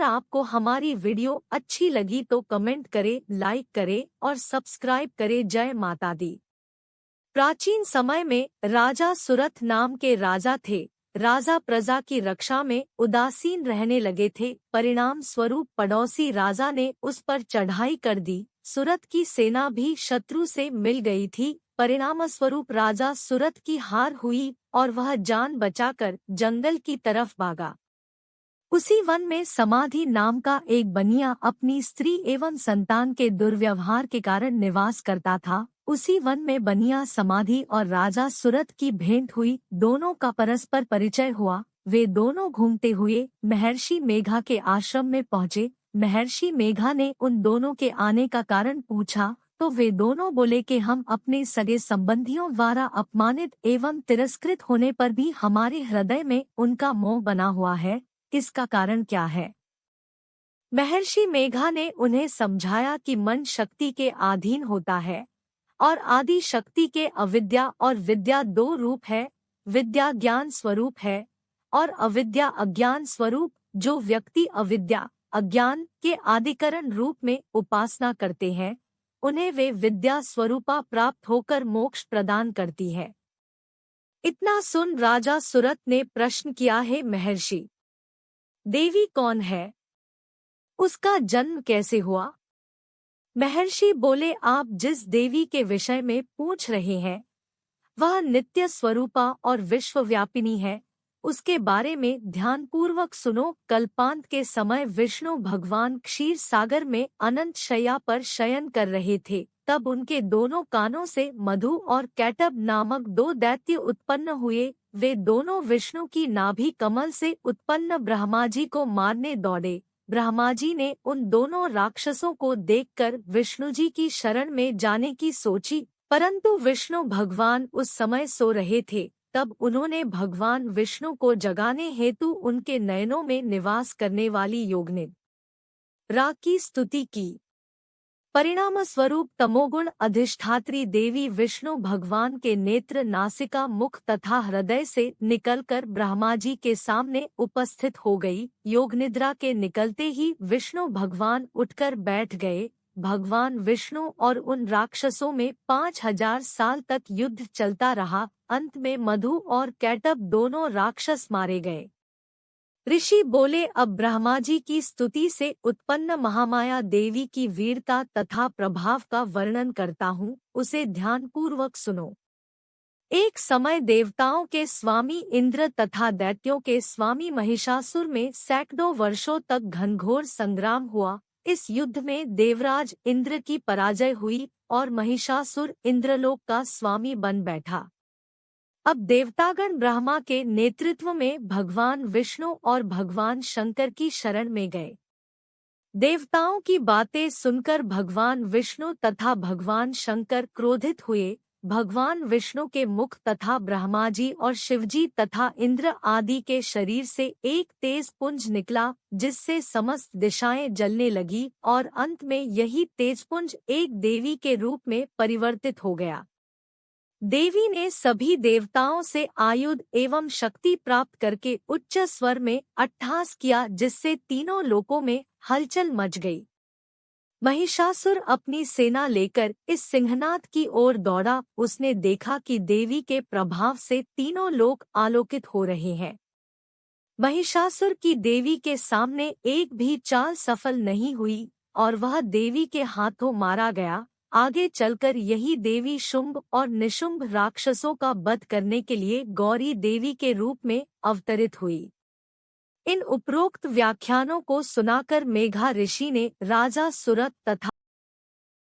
अगर आपको हमारी वीडियो अच्छी लगी तो कमेंट करें, लाइक करें और सब्सक्राइब करें। जय माता दी। प्राचीन समय में राजा सुरथ नाम के राजा थे। राजा प्रजा की रक्षा में उदासीन रहने लगे थे। परिणाम स्वरूप पड़ोसी राजा ने उस पर चढ़ाई कर दी। सुरथ की सेना भी शत्रु से मिल गई थी। परिणाम स्वरूप राजा सुरथ की हार हुई और वह जान बचाकर जंगल की तरफ भागा। उसी वन में समाधि नाम का एक बनिया अपनी स्त्री एवं संतान के दुर्व्यवहार के कारण निवास करता था। उसी वन में बनिया समाधि और राजा सुरथ की भेंट हुई। दोनों का परस्पर परिचय हुआ। वे दोनों घूमते हुए महर्षि मेघा के आश्रम में पहुँचे। महर्षि मेघा ने उन दोनों के आने का कारण पूछा तो वे दोनों बोले कि हम अपने सगे संबंधियों द्वारा अपमानित एवं तिरस्कृत होने पर भी हमारे हृदय में उनका मोह बना हुआ है। इसका कारण क्या है? महर्षि मेघा ने उन्हें समझाया कि मन शक्ति के अधीन होता है और आदि शक्ति के अविद्या और विद्या दो रूप है। विद्या ज्ञान स्वरूप है और अविद्या अज्ञान स्वरूप। जो व्यक्ति अविद्या अज्ञान के आदिकरण रूप में उपासना करते हैं उन्हें वे विद्या स्वरूपा प्राप्त होकर मोक्ष प्रदान करती है। इतना सुन राजा सुरथ ने प्रश्न किया, है महर्षि, देवी कौन है? उसका जन्म कैसे हुआ? महर्षि बोले, आप जिस देवी के विषय में पूछ रहे हैं वह नित्य स्वरूपा और विश्वव्यापिनी है। उसके बारे में ध्यानपूर्वक सुनो। कल्पांत के समय विष्णु भगवान क्षीर सागर में अनंत शैया पर शयन कर रहे थे। तब उनके दोनों कानों से मधु और कैटब नामक दो दैत्य उत्पन्न हुए। वे दोनों विष्णु की नाभि कमल से उत्पन्न ब्रह्मा जी को मारने दौड़े। ब्रह्मा जी ने उन दोनों राक्षसों को देखकर विष्णु जी की शरण में जाने की सोची, परंतु विष्णु भगवान उस समय सो रहे थे। तब उन्होंने भगवान विष्णु को जगाने हेतु उनके नयनों में निवास करने वाली योगनिद्रा की स्तुति की। परिणाम स्वरूप तमोगुण अधिष्ठात्री देवी विष्णु भगवान के नेत्र, नासिका, मुख तथा हृदय से निकलकर ब्रह्मा जी के सामने उपस्थित हो गई। योगनिद्रा के निकलते ही विष्णु भगवान उठकर बैठ गए। भगवान विष्णु और उन राक्षसों में 5000 साल तक युद्ध चलता रहा। अंत में मधु और कैटब दोनों राक्षस मारे गए। ऋषि बोले, अब ब्रह्मा जी की स्तुति से उत्पन्न महामाया देवी की वीरता तथा प्रभाव का वर्णन करता हूँ, उसे ध्यानपूर्वक सुनो। एक समय देवताओं के स्वामी इंद्र तथा दैत्यों के स्वामी महिषासुर में सैकड़ों वर्षों तक घनघोर संग्राम हुआ। इस युद्ध में देवराज इंद्र की पराजय हुई और महिषासुर इंद्रलोक का स्वामी बन बैठा। अब देवतागण ब्रह्मा के नेतृत्व में भगवान विष्णु और भगवान शंकर की शरण में गए। देवताओं की बातें सुनकर भगवान विष्णु तथा भगवान शंकर क्रोधित हुए। भगवान विष्णु के मुख तथा ब्रह्मा जी और शिवजी तथा इंद्र आदि के शरीर से एक तेज पुंज निकला, जिससे समस्त दिशाएं जलने लगी और अंत में यही तेजपुंज एक देवी के रूप में परिवर्तित हो गया। देवी ने सभी देवताओं से आयुध एवं शक्ति प्राप्त करके उच्च स्वर में अट्टहास किया, जिससे तीनों लोकों में हलचल मच गई। महिषासुर अपनी सेना लेकर इस सिंहनाद की ओर दौड़ा। उसने देखा कि देवी के प्रभाव से तीनों लोक आलोकित हो रहे हैं। महिषासुर की देवी के सामने एक भी चाल सफल नहीं हुई और वह देवी के हाथों मारा गया। आगे चलकर यही देवी शुंभ और निशुंभ राक्षसों का वध करने के लिए गौरी देवी के रूप में अवतरित हुई। इन उपरोक्त व्याख्यानों को सुनाकर मेघा ऋषि ने राजा सुरथ तथा